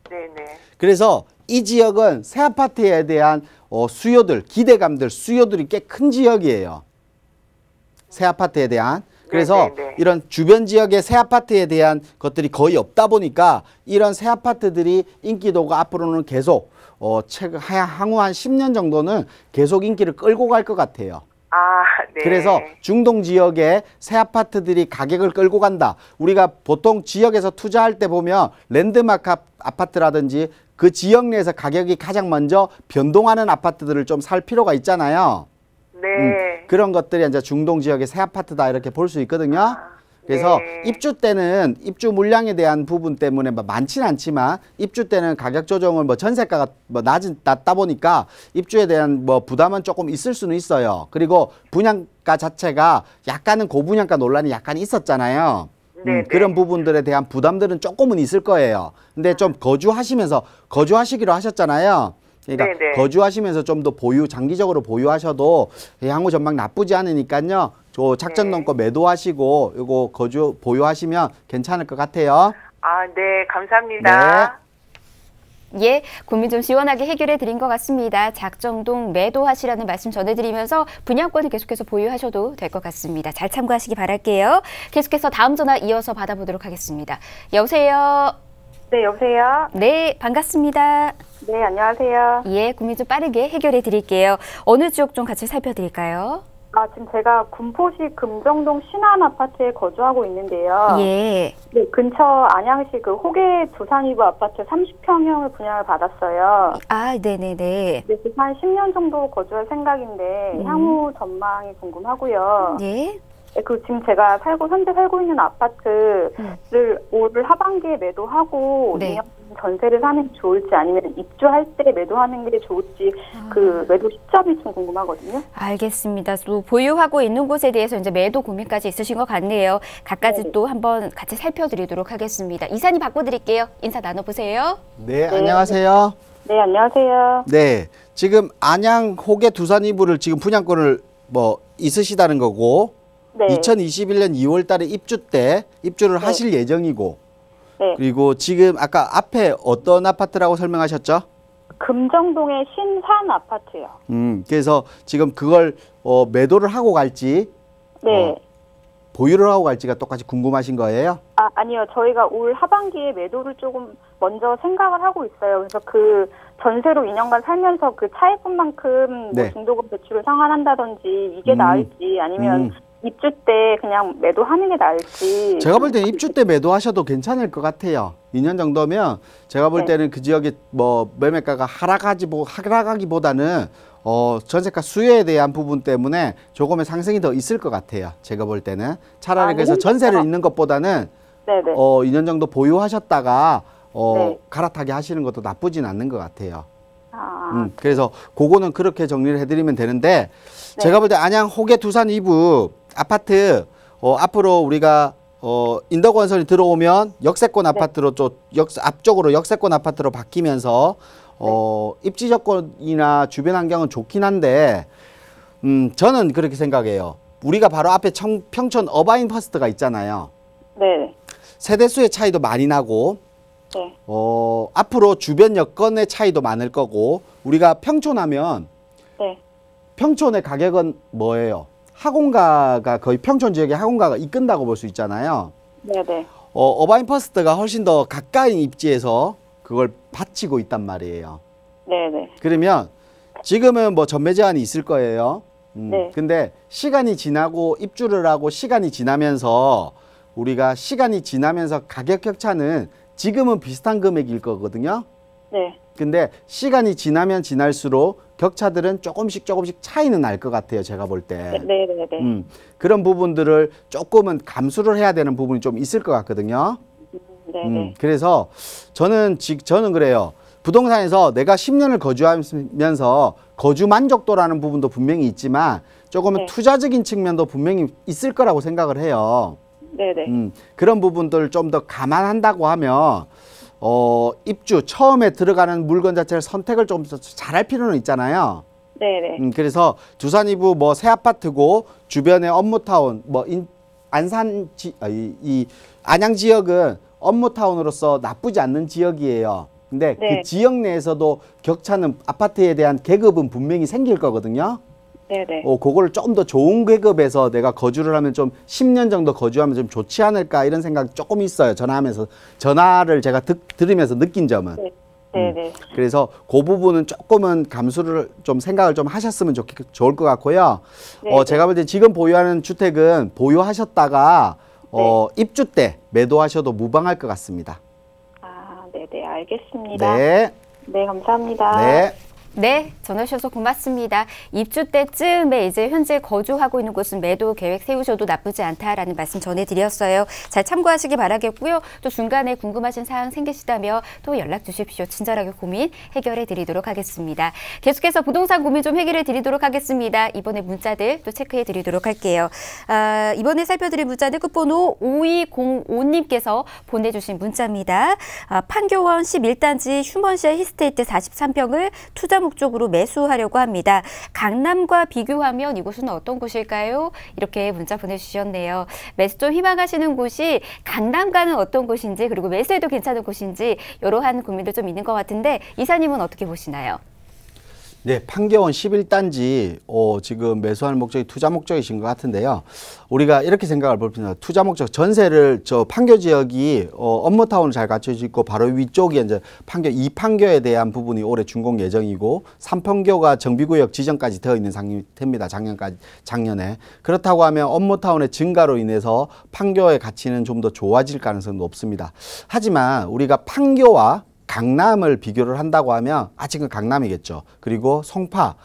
[SPEAKER 6] 네네.
[SPEAKER 3] 그래서 이 지역은 새 아파트에 대한 수요들, 기대감들, 수요들이 꽤 큰 지역이에요. 새 아파트에 대한. 그래서
[SPEAKER 6] 네네네.
[SPEAKER 3] 이런 주변 지역의 새 아파트에 대한 것들이 거의 없다 보니까 이런 새 아파트들이 인기도가 앞으로는 계속 향후 한 10년 정도는 계속 인기를 끌고 갈 것 같아요.
[SPEAKER 6] 아, 네.
[SPEAKER 3] 그래서 중동 지역의 새 아파트들이 가격을 끌고 간다. 우리가 보통 지역에서 투자할 때 보면 랜드마크 아파트라든지 그 지역 내에서 가격이 가장 먼저 변동하는 아파트들을 좀 살 필요가 있잖아요.
[SPEAKER 6] 네.
[SPEAKER 3] 그런 것들이 이제 중동 지역의 새 아파트다 이렇게 볼 수 있거든요. 그래서
[SPEAKER 6] 네.
[SPEAKER 3] 입주 때는 입주 물량에 대한 부분 때문에 많지는 않지만 입주 때는 가격 조정을 전세가가 낮다 보니까 입주에 대한 부담은 조금 있을 수는 있어요. 그리고 분양가 자체가 약간은 고분양가 논란이 약간 있었잖아요. 그런 부분들에 대한 부담들은 조금은 있을 거예요. 근데 좀 거주하시기로 하셨잖아요. 그러니까
[SPEAKER 6] 네네.
[SPEAKER 3] 거주하시면서 좀 더 장기적으로 보유하셔도 향후 전망 나쁘지 않으니까요. 작전론거 매도하시고 요거 보유하시면 괜찮을 것 같아요.
[SPEAKER 6] 아, 네, 감사합니다.
[SPEAKER 1] 예, 고민 좀 시원하게 해결해 드린 것 같습니다. 작정동 매도하시라는 말씀 전해드리면서 분양권을 계속해서 보유하셔도 될 것 같습니다. 잘 참고하시기 바랄게요. 계속해서 다음 전화 이어서 받아보도록 하겠습니다. 여보세요?
[SPEAKER 7] 네, 여보세요?
[SPEAKER 1] 네, 반갑습니다.
[SPEAKER 7] 네, 안녕하세요.
[SPEAKER 1] 예, 고민 좀 빠르게 해결해 드릴게요. 어느 지역 좀 같이 살펴드릴까요?
[SPEAKER 7] 지금 제가 군포시 금정동 신안 아파트에 거주하고 있는데요.
[SPEAKER 1] 예.
[SPEAKER 7] 네, 근처 안양시 그 호계 두산이브 아파트 30평형을 분양을 받았어요.
[SPEAKER 1] 아, 네네네.
[SPEAKER 7] 네, 그래서 한 10년 정도 거주할 생각인데 향후 전망이 궁금하고요.
[SPEAKER 1] 예.
[SPEAKER 7] 네, 지금 제가 현재 살고 있는 아파트를 올 하반기에 매도하고
[SPEAKER 1] 네.
[SPEAKER 7] 2년 전세를 사는 게 좋을지 아니면 입주할 때 매도하는 게 좋을지 그 매도 시점이 좀 궁금하거든요.
[SPEAKER 1] 알겠습니다. 또 보유하고 있는 곳에 대해서 이제 매도 고민까지 있으신 것 같네요. 각가지
[SPEAKER 7] 네.
[SPEAKER 1] 또 한번 같이 살펴드리도록 하겠습니다. 이사님 바꿔드릴게요. 인사 나눠보세요.
[SPEAKER 3] 네, 안녕하세요.
[SPEAKER 7] 네, 안녕하세요.
[SPEAKER 3] 네, 지금 안양 호계 두산 이브를 지금 분양권을 있으시다는 거고
[SPEAKER 7] 네.
[SPEAKER 3] 2021년 2월 달에 입주를 하실 예정이고
[SPEAKER 7] 네.
[SPEAKER 3] 그리고 지금 아까 앞에 어떤 아파트라고 설명하셨죠?
[SPEAKER 7] 금정동의 신산 아파트요.
[SPEAKER 3] 그래서 지금 그걸 매도를 하고 갈지
[SPEAKER 7] 네.
[SPEAKER 3] 보유를 하고 갈지가 똑같이 궁금하신 거예요?
[SPEAKER 7] 아니요. 저희가 올 하반기에 매도를 조금 먼저 생각을 하고 있어요. 그래서 그 전세로 2년간 살면서 그 차익분만큼
[SPEAKER 3] 네.
[SPEAKER 7] 중도금 대출을 상환한다든지 이게 나을지 아니면 입주 때 그냥 매도하는 게 나을지.
[SPEAKER 3] 제가 볼 때는 입주 때 매도하셔도 괜찮을 것 같아요. 2년 정도면 제가 볼 때는 그 지역에 매매가가 하락하기보다는 전세가 수요에 대한 부분 때문에 조금의 상승이 더 있을 것 같아요. 제가 볼 때는 차라리 그래서 전세를 있는 것보다는
[SPEAKER 7] 네네.
[SPEAKER 3] 2년 정도 보유하셨다가
[SPEAKER 7] 네.
[SPEAKER 3] 갈아타게 하시는 것도 나쁘진 않는 것 같아요. 그래서 그거는 그렇게 정리를 해드리면 되는데
[SPEAKER 7] 네.
[SPEAKER 3] 제가 볼 때 안양 호계 두산 이브 아파트 앞으로 우리가 인덕원선이 들어오면 역세권 아파트로 앞쪽으로 역세권 아파트로 바뀌면서 입지 조건이나 주변 환경은 좋긴 한데 저는 그렇게 생각해요. 우리가 바로 앞에 평촌 어바인 퍼스트가 있잖아요.
[SPEAKER 7] 네.
[SPEAKER 3] 세대수의 차이도 많이 나고
[SPEAKER 7] 네.
[SPEAKER 3] 앞으로 주변 여건의 차이도 많을 거고 우리가 평촌하면
[SPEAKER 7] 네.
[SPEAKER 3] 평촌의 가격은 뭐예요? 학원가가 거의 평촌 지역에 학원가가 이끈다고 볼 수 있잖아요.
[SPEAKER 7] 네네.
[SPEAKER 3] 어바인 퍼스트가 훨씬 더 가까이 입지에서 그걸 바치고 있단 말이에요.
[SPEAKER 7] 네네.
[SPEAKER 3] 그러면 지금은 전매 제한이 있을 거예요.
[SPEAKER 7] 네.
[SPEAKER 3] 근데 시간이 지나고 입주를 하고 시간이 지나면서 가격 격차는 지금은 비슷한 금액일 거거든요.
[SPEAKER 7] 네.
[SPEAKER 3] 근데 시간이 지나면 지날수록 격차들은 조금씩 차이는 날 것 같아요. 제가 볼 때.
[SPEAKER 7] 네네네.
[SPEAKER 3] 그런 부분들을 조금은 감수를 해야 되는 부분이 좀 있을 것 같거든요.
[SPEAKER 7] 네네.
[SPEAKER 3] 그래서 저는 그래요. 부동산에서 내가 10년을 거주하면서 거주 만족도라는 부분도 분명히 있지만 조금은 투자적인 측면도 분명히 있을 거라고 생각을 해요.
[SPEAKER 7] 네네.
[SPEAKER 3] 그런 부분들을 좀 더 감안한다고 하면 입주 처음에 들어가는 물건 자체를 선택을 좀 더 잘할 필요는 있잖아요.
[SPEAKER 7] 네네.
[SPEAKER 3] 그래서 두산 이부 뭐 새 아파트고 주변에 업무타운 뭐 안양 지역은 업무타운으로서 나쁘지 않는 지역이에요. 근데 그 지역 내에서도 격차는 아파트에 대한 계급은 분명히 생길 거거든요.
[SPEAKER 7] 네네.
[SPEAKER 3] 그거를 좀 더 좋은 계급에서 내가 거주를 하면 좀 10년 정도 거주하면 좀 좋지 않을까 이런 생각이 조금 있어요. 전화를 제가 들으면서 느낀 점은.
[SPEAKER 7] 네네.
[SPEAKER 3] 그래서 그 부분은 조금은 감수를 좀 생각을 좀 하셨으면 좋을 것 같고요. 제가 볼 때 지금 보유하는 주택은 보유하셨다가 입주 때 매도하셔도 무방할 것 같습니다.
[SPEAKER 7] 아, 네네, 알겠습니다.
[SPEAKER 3] 네.
[SPEAKER 7] 네, 감사합니다.
[SPEAKER 3] 네.
[SPEAKER 1] 네, 전화 주셔서 고맙습니다. 입주 때쯤에 이제 현재 거주하고 있는 곳은 매도 계획 세우셔도 나쁘지 않다라는 말씀 전해드렸어요. 잘 참고하시기 바라겠고요. 또 중간에 궁금하신 사항 생기시다면 또 연락 주십시오. 친절하게 고민 해결해 드리도록 하겠습니다. 계속해서 부동산 고민 좀 해결해 드리도록 하겠습니다. 이번에 문자들 또 체크해 드리도록 할게요. 이번에 살펴드릴 문자는 끝번호 5205님께서 보내주신 문자입니다. 판교원 11단지 휴먼시아 히스테이트 43평을 투자 목적으로 매수하려고 합니다. 강남과 비교하면 이곳은 어떤 곳일까요? 이렇게 문자 보내주셨네요. 매수 좀 희망하시는 곳이 강남과는 어떤 곳인지 그리고 매수해도 괜찮은 곳인지 이러한 고민도 좀 있는 것 같은데 이사님은 어떻게 보시나요?
[SPEAKER 3] 네, 판교원 11단지 지금 매수하는 목적이 투자 목적이신 것 같은데요. 우리가 이렇게 생각을 볼 필요는 투자 목적 전세를 판교 지역이 업무타운을 잘 갖춰져 있고 바로 위쪽이 이제 판교 2판교에 대한 부분이 올해 준공 예정이고 3판교가 정비구역 지정까지 되어 있는 상태입니다. 작년에. 그렇다고 하면 업무타운의 증가로 인해서 판교의 가치는 좀 더 좋아질 가능성은 높습니다. 하지만 우리가 판교와 강남을 비교를 한다고 하면 아직은 강남이겠죠. 그리고 송파,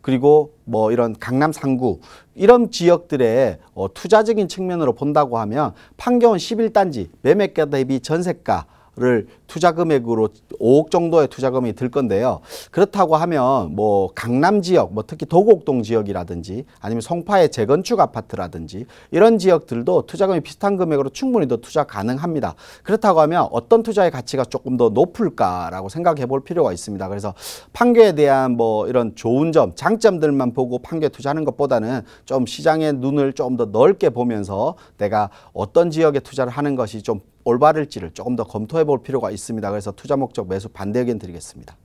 [SPEAKER 3] 그리고 뭐 이런 강남 상구 이런 지역들의 투자적인 측면으로 본다고 하면 판교원 11단지 매매가 대비 전세가를 투자 금액으로 5억 정도의 투자 금액이 들 건데요. 그렇다고 하면 뭐 강남 지역, 뭐 특히 도곡동 지역이라든지 아니면 송파의 재건축 아파트라든지 이런 지역들도 투자 금액이 비슷한 금액으로 충분히 더 투자 가능합니다. 그렇다고 하면 어떤 투자의 가치가 조금 더 높을까라고 생각해 볼 필요가 있습니다. 그래서 판교에 대한 뭐 이런 좋은 점, 장점들만 보고 판교에 투자하는 것보다는 좀 시장의 눈을 좀 더 넓게 보면서 내가 어떤 지역에 투자를 하는 것이 좀 올바를지를 조금 더 검토해 볼 필요가 있습니다. 그래서 투자 목적 매수 반대 의견 드리겠습니다.